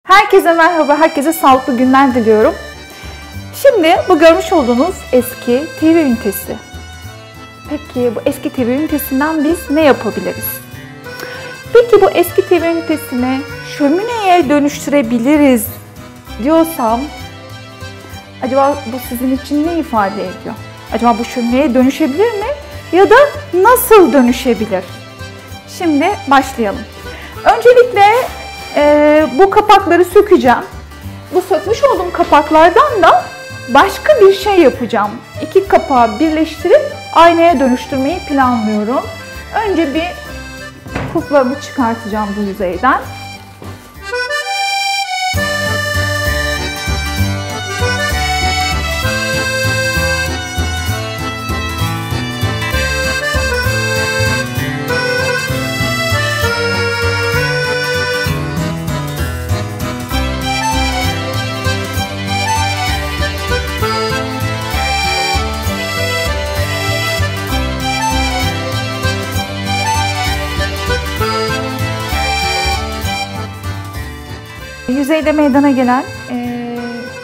Herkese merhaba, herkese sağlıklı günler diliyorum. Şimdi bu görmüş olduğunuz eski TV ünitesi. Peki bu eski TV ünitesinden biz ne yapabiliriz? Peki bu eski TV ünitesini şömineye dönüştürebiliriz diyorsam, acaba bu sizin için ne ifade ediyor? Acaba bu şömineye dönüşebilir mi? Ya da nasıl dönüşebilir? Şimdi başlayalım. Öncelikle bu kapakları sökeceğim. Bu sökmüş olduğum kapaklardan da başka bir şey yapacağım. İki kapağı birleştirip aynaya dönüştürmeyi planlıyorum. Önce bir puflarımı çıkartacağım bu yüzeyden. Yüzeyde meydana gelen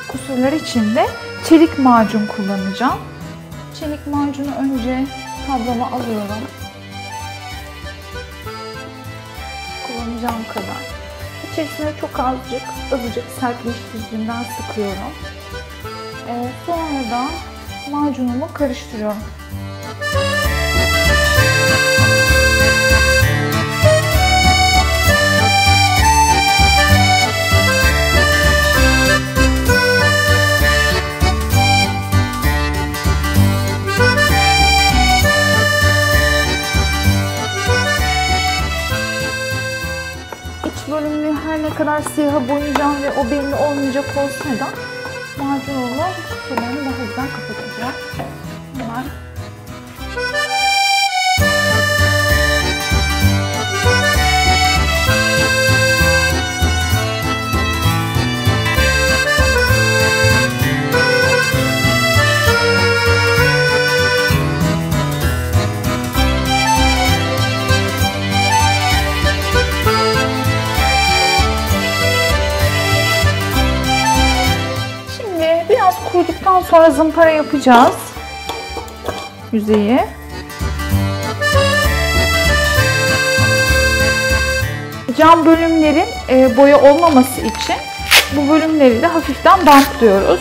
kusurlar için de çelik macun kullanacağım. Çelik macunu önce tablama alıyorum. Kullanacağım kadar. İçerisine çok azıcık sertleştiricimden sıkıyorum. Sonra da macunumu karıştırıyorum. Bölümünü her ne kadar siyaha boyayacağım ve o belli olmayacak olsa da macunumla kusurlarını daha güzel kapatacağım. Hemen. Kuruduktan sonra zımpara yapacağız yüzeyi. Cam bölümlerin boya olmaması için bu bölümleri de hafiften bantlıyoruz.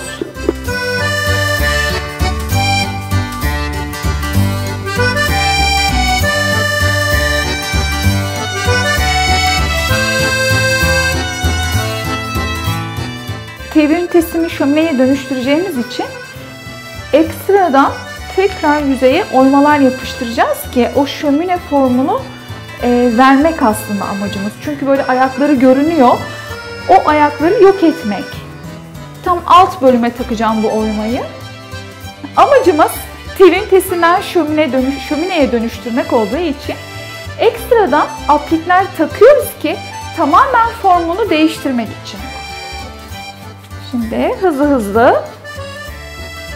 TV ünitesini şömineye dönüştüreceğimiz için ekstradan tekrar yüzeye oymalar yapıştıracağız ki o şömine formunu vermek aslında amacımız. Çünkü böyle ayakları görünüyor. O ayakları yok etmek. Tam alt bölüme takacağım bu oymayı. Amacımız TV ünitesinden şömineye dönüştürmek olduğu için ekstradan aplikler takıyoruz ki tamamen formunu değiştirmek için. Şimdi hızlı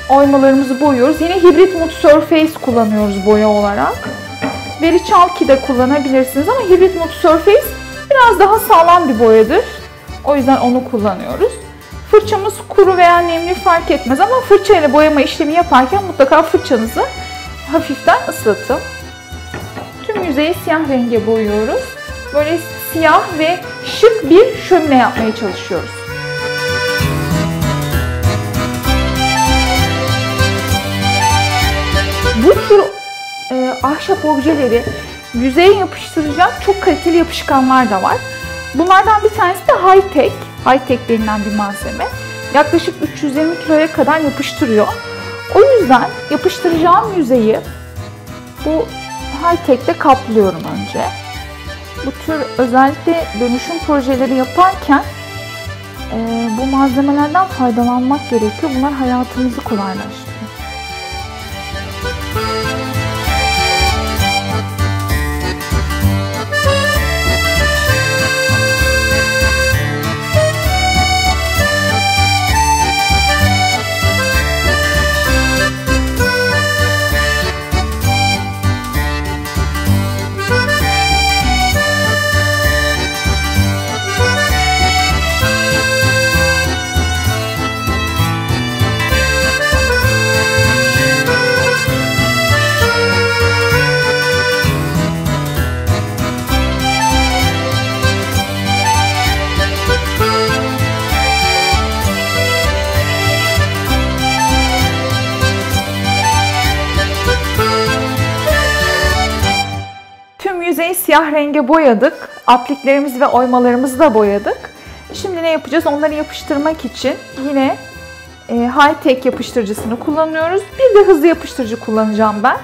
oymalarımızı boyuyoruz. Yine hibrit Mud Surface kullanıyoruz boya olarak. Verichalky de kullanabilirsiniz ama hibrit Mud Surface biraz daha sağlam bir boyadır. O yüzden onu kullanıyoruz. Fırçamız kuru veya nemli fark etmez ama fırça ile boyama işlemi yaparken mutlaka fırçanızı hafiften ıslatın. Tüm yüzeyi siyah renge boyuyoruz. Böyle siyah ve şık bir şömine yapmaya çalışıyoruz. Bu tür ahşap objeleri yüzeye yapıştıracak çok kaliteli yapışkanlar da var. Bunlardan bir tanesi de Hi-Tech. Hi-Tech denilen bir malzeme. Yaklaşık 320 kiloya kadar yapıştırıyor. O yüzden yapıştıracağım yüzeyi bu Hi-Tech'te kaplıyorum önce. Bu tür özellikle dönüşüm projeleri yaparken bu malzemelerden faydalanmak gerekiyor. Bunlar hayatımızı kolaylaştırıyor. tüm yüzeyi siyah renge boyadık. Apliklerimizi ve oymalarımızı da boyadık. Şimdi ne yapacağız? Onları yapıştırmak için yine High-Tech yapıştırıcısını kullanıyoruz. Bir de hızlı yapıştırıcı kullanacağım ben.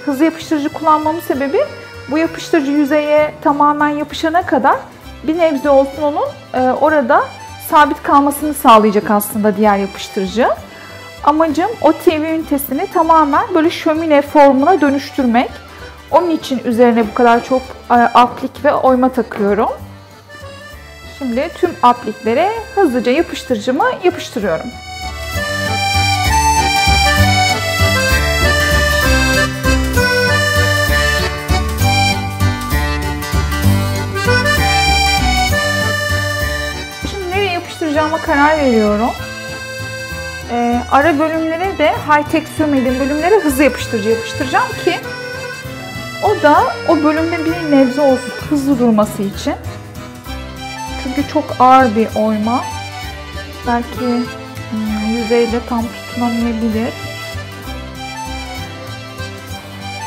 Hızlı yapıştırıcı kullanmamın sebebi bu yapıştırıcı yüzeye tamamen yapışana kadar bir nebze olsun onun orada sabit kalmasını sağlayacak aslında diğer yapıştırıcı. Amacım o TV ünitesini tamamen böyle şömine formuna dönüştürmek. Onun için üzerine bu kadar çok aplik ve oyma takıyorum. Şimdi tüm apliklere hızlıca yapıştırıcımı yapıştırıyorum. Şimdi nereye yapıştıracağıma karar veriyorum. Ara bölümlere de high-tech sürmediğim bölümlere hızlı yapıştırıcı yapıştıracağım ki o da o bölümde bir nebze olsun hızlı durması için. Çünkü çok ağır bir oyma. Belki yüzeyle tam tutunamayabilir.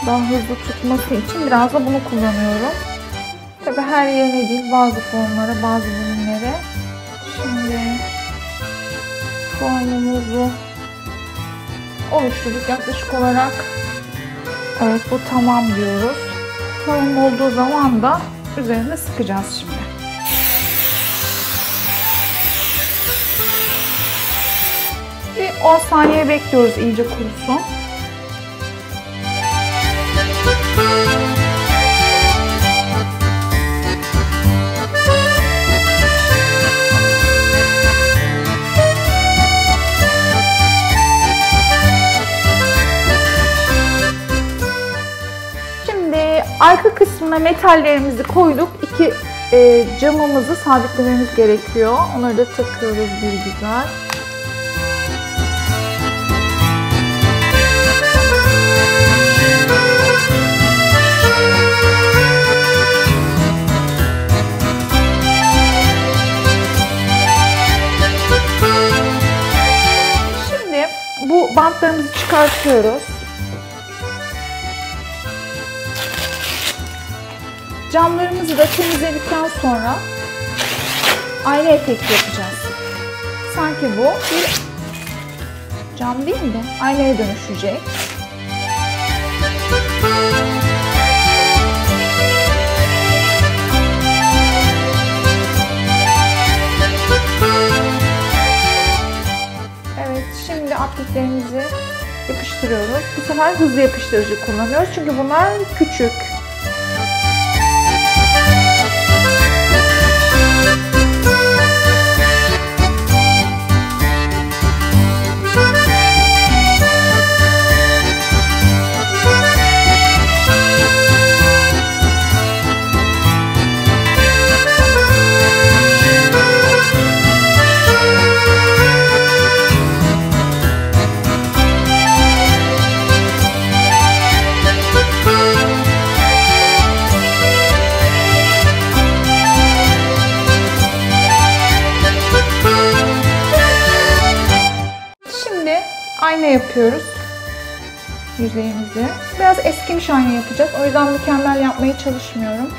Daha hızlı tutması için biraz da bunu kullanıyorum. Tabii her yerine değil, bazı formlara, bazı bölümlere. Şimdi formumuzu oluşturduk yaklaşık olarak. Evet, bu tamam diyoruz. Tamam olduğu zaman da üzerine sıkacağız şimdi. Bir 10 saniye bekliyoruz iyice kurusun. Arka kısmına metallerimizi koyduk. İki camımızı sabitlememiz gerekiyor. Onları da takıyoruz bir güzel. Şimdi bu bantlarımızı çıkartıyoruz. Camlarımızı da temizledikten sonra ayna efekti yapacağız. Sanki bu bir cam değil de aynaya dönüşecek. Evet, şimdi apliklerimizi yapıştırıyoruz. Bu sefer hızlı yapıştırıcı kullanıyoruz çünkü bunlar küçük. Ayna yapıyoruz yüzeyimizi. Biraz eskimiş ayna yapacağız. O yüzden mükemmel yapmaya çalışmıyorum.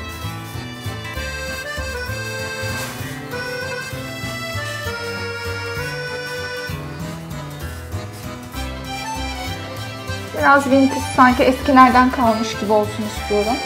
Biraz vintage, sanki eskilerden kalmış gibi olsun istiyorum.